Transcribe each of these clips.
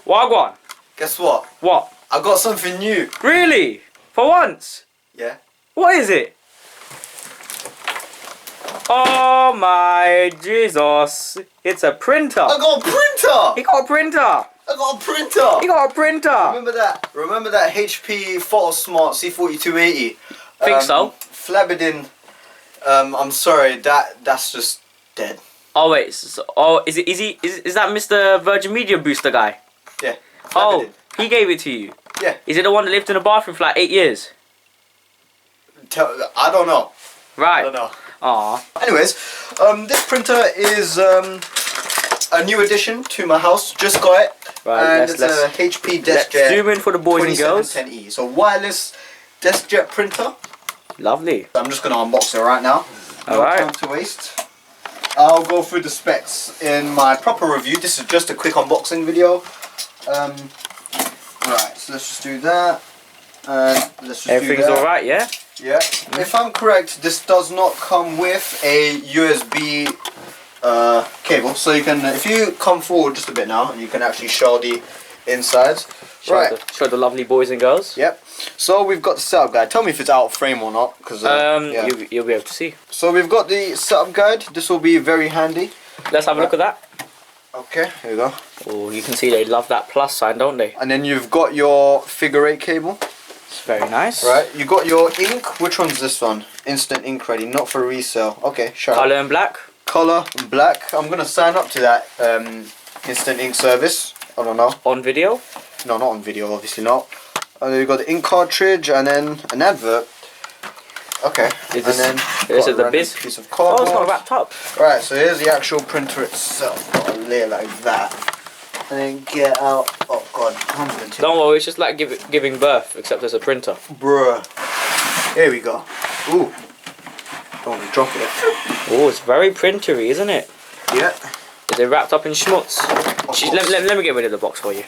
Wagwan. Guess what? What? I got something new. Really? For once? Yeah. What is it? Oh my Jesus. It's a printer. I got a printer! He got a printer. I got a printer! He got a printer. Remember that? Remember that HP Photosmart C4280? Think so. Flabidin. I'm sorry, that's just dead. Oh wait, is that Mr. Virgin Media Booster guy? Yeah. Oh, Flabidin. he gave it to you. Yeah. Is it the one that lived in a bathroom for like 8 years? I don't know. Right. I don't know. Aw. Anyways, this printer is a new addition to my house. Just got it. Right, and it's a HP Deskjet. Let's zoom in for the boys and girls. 2710e. So wireless Deskjet printer. Lovely. I'm just gonna unbox it right now. No Alright. time to waste. I'll go through the specs in my proper review. This is just a quick unboxing video. Right, so let's just do that. And let's just Everything's do that. alright, yeah? Yeah. If I'm correct, this does not come with a USB cable. So you can, if you come forward just a bit now, and you can actually show the insides. Show the lovely boys and girls. Yep. So we've got the setup guide. Tell me if it's out of frame or not, because yeah. you'll be able to see. So we've got the setup guide. This will be very handy. Let's have a look at that. Okay, here we go. Oh, you can see they love that plus sign, don't they? And then you've got your figure 8 cable. It's very nice. Right. You got your ink. Which one's this one? Instant ink ready, not for resale. Okay, sure. Colour and black. Color black. I'm gonna sign up to that instant ink service. I don't know. On video. No, not on video, obviously not. And then you got the ink cartridge and then an advert. Okay. This got is a the random bit. piece of Oh, cardboard. it's not wrapped up. Right, so here's the actual printer itself. Got a layer like that. And then get out. Oh god, I'm gonna take. Don't worry, it's just like giving birth, except as a printer. Bruh. Here we go. Ooh. Don't want to drop it. Oh, it's very printery, isn't it? Yeah. Is it wrapped up in schmutz? Of Let me get rid of the box for you.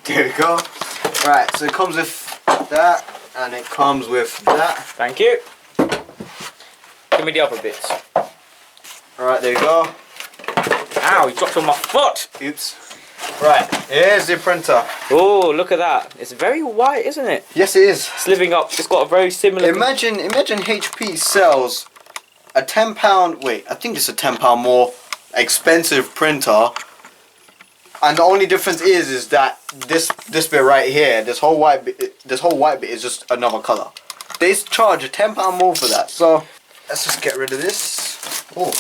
There we go. Right, so it comes with that, and it comes with that. Thank you. Give me the other bits. Alright, there you go. Ow, you dropped on my foot! Oops. Right, here's the printer. Oh, look at that. It's very white, isn't it? Yes, it is. It's living up. It's got a very similar... Imagine HP sells a £10, wait, I think it's a £10 more expensive printer. And the only difference is that this bit right here, this whole white bit is just another color. They charge a £10 more for that. So let's just get rid of this. Oh.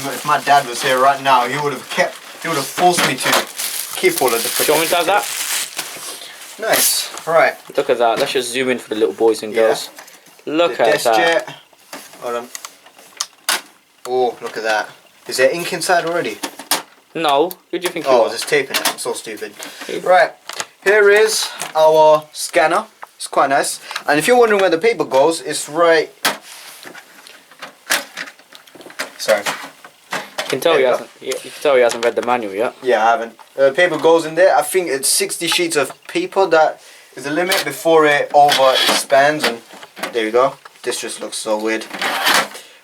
If my dad was here right now, he would have forced me to keep all of the. Do you want me to have that? Nice. Right. Look at that. Let's just zoom in for the little boys and girls. Look at that. Deskjet. Hold on. Oh, look at that. Is there ink inside already? No. Who do you think you Oh, are? there's tape in it. I'm so stupid. Right. Here is our scanner. It's quite nice. And if you're wondering where the paper goes, it's right. Sorry. You can tell you can tell he hasn't read the manual yet. Yeah, I haven't. Paper goes in there. I think it's 60 sheets of paper that is the limit before it over expands. And there you go. This just looks so weird.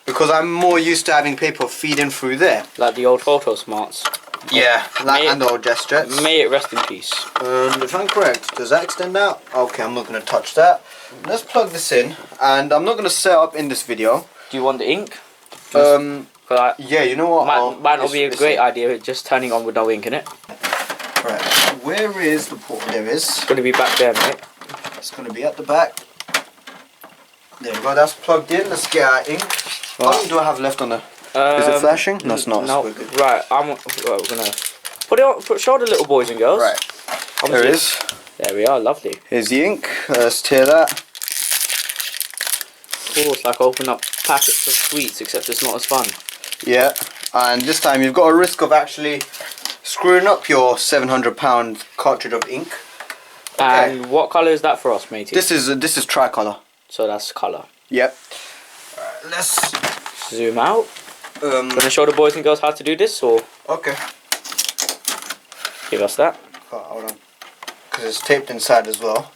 Because I'm more used to having paper feeding through there. Like the old Photosmarts. Yeah, and the old Deskjets. May it rest in peace. If I'm correct, does that extend out? Okay, I'm not going to touch that. Let's plug this in. And I'm not going to set up in this video. Do you want the ink? Yeah, you know what? Might not be a great idea just turning on with no ink in it. Right, where is the port? There is. It's going to be back there, mate. It's going to be at the back. There we go, that's plugged in. Let's get our ink. How long do I have left on the... is it flashing? No, it's not. No, It's right, we're going to put it on, show the little boys and girls. Right, there it is. There we are, lovely. Here's the ink. Let's tear that. Oh, it's like opening up packets of sweets, except it's not as fun. Yeah, and this time you've got a risk of actually screwing up your £700 cartridge of ink. Okay. And what colour is that for us, matey? This is tricolour. So that's colour. Yep. Let's zoom out. Gonna show the boys and girls how to do this, or okay. Give us that. Oh, hold on, because it's taped inside as well.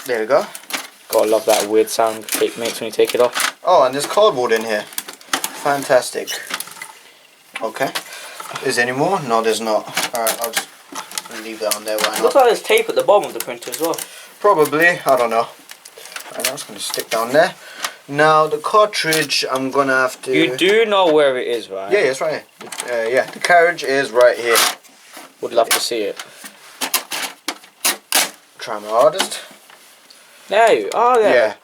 There we go. Gotta love that weird sound it makes when you take it off. Oh, and there's cardboard in here. Fantastic. Okay. Is there any more? No, there's not. Alright, I'll just leave that on there right now. Looks like there's tape at the bottom of the printer as well. Probably, I don't know. Right now it's going to stick down there. Now the cartridge, I'm going to have to... You do know where it is, right? Yeah, it's right here. Yeah, the carriage is right here. Would love to see it. Try my hardest. There you are. Oh, Yeah.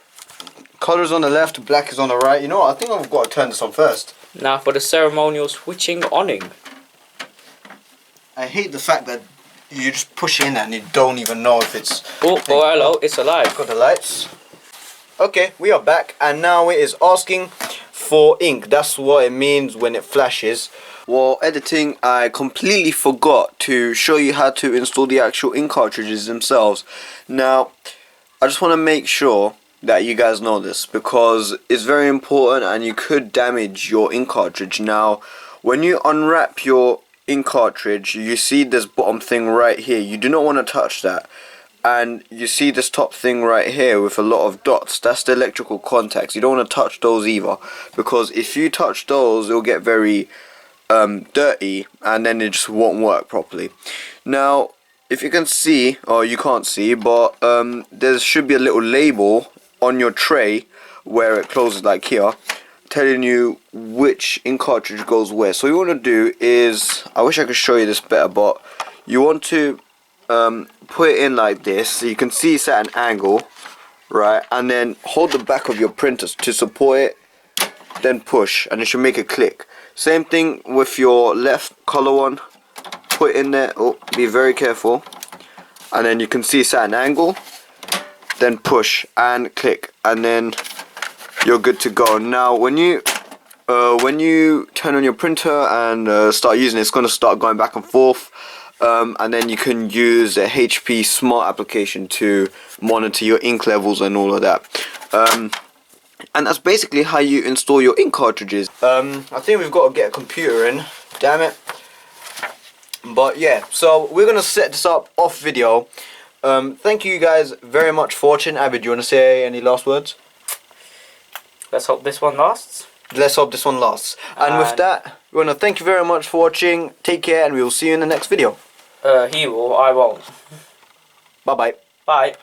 Colours on the left, black is on the right. You know what, I think I've got to turn this on first. Now for the ceremonial switching oning. I hate the fact that you just push it in and you don't even know if it's... Oh, hello, it's alive. Got the lights. Okay, we are back and now it is asking for ink. That's what it means when it flashes. While editing, I completely forgot to show you how to install the actual ink cartridges themselves. Now, I just want to make sure that you guys know this because it's very important and you could damage your ink cartridge. Now, when you unwrap your ink cartridge, you see this bottom thing right here. You do not want to touch that. And you see this top thing right here with a lot of dots. That's the electrical contacts. You don't want to touch those either, because if you touch those, it'll get very dirty and then it just won't work properly. Now, if you can see, or you can't see, but there should be a little label on your tray where it closes like here, telling you which ink cartridge goes where. So what you want to do is, I wish I could show you this better, but you want to put it in like this so you can see it's at an angle, right, and then hold the back of your printer to support it, then push and it should make a click. Same thing with your left color one, put it in there. Oh, be very careful, and then you can see it's at an angle, then push and click, and then you're good to go. Now when you turn on your printer and start using it, it's going to start going back and forth. And then you can use a HP Smart application to monitor your ink levels and all of that. And that's basically how you install your ink cartridges. I think we've got to get a computer in, damn it. But yeah, so we're going to set this up off video. Thank you guys very much for watching. Abid, do you want to say any last words? Let's hope this one lasts. Let's hope this one lasts. And with that, we want to thank you very much for watching. Take care and we will see you in the next video. He will, I won't. Bye bye. Bye.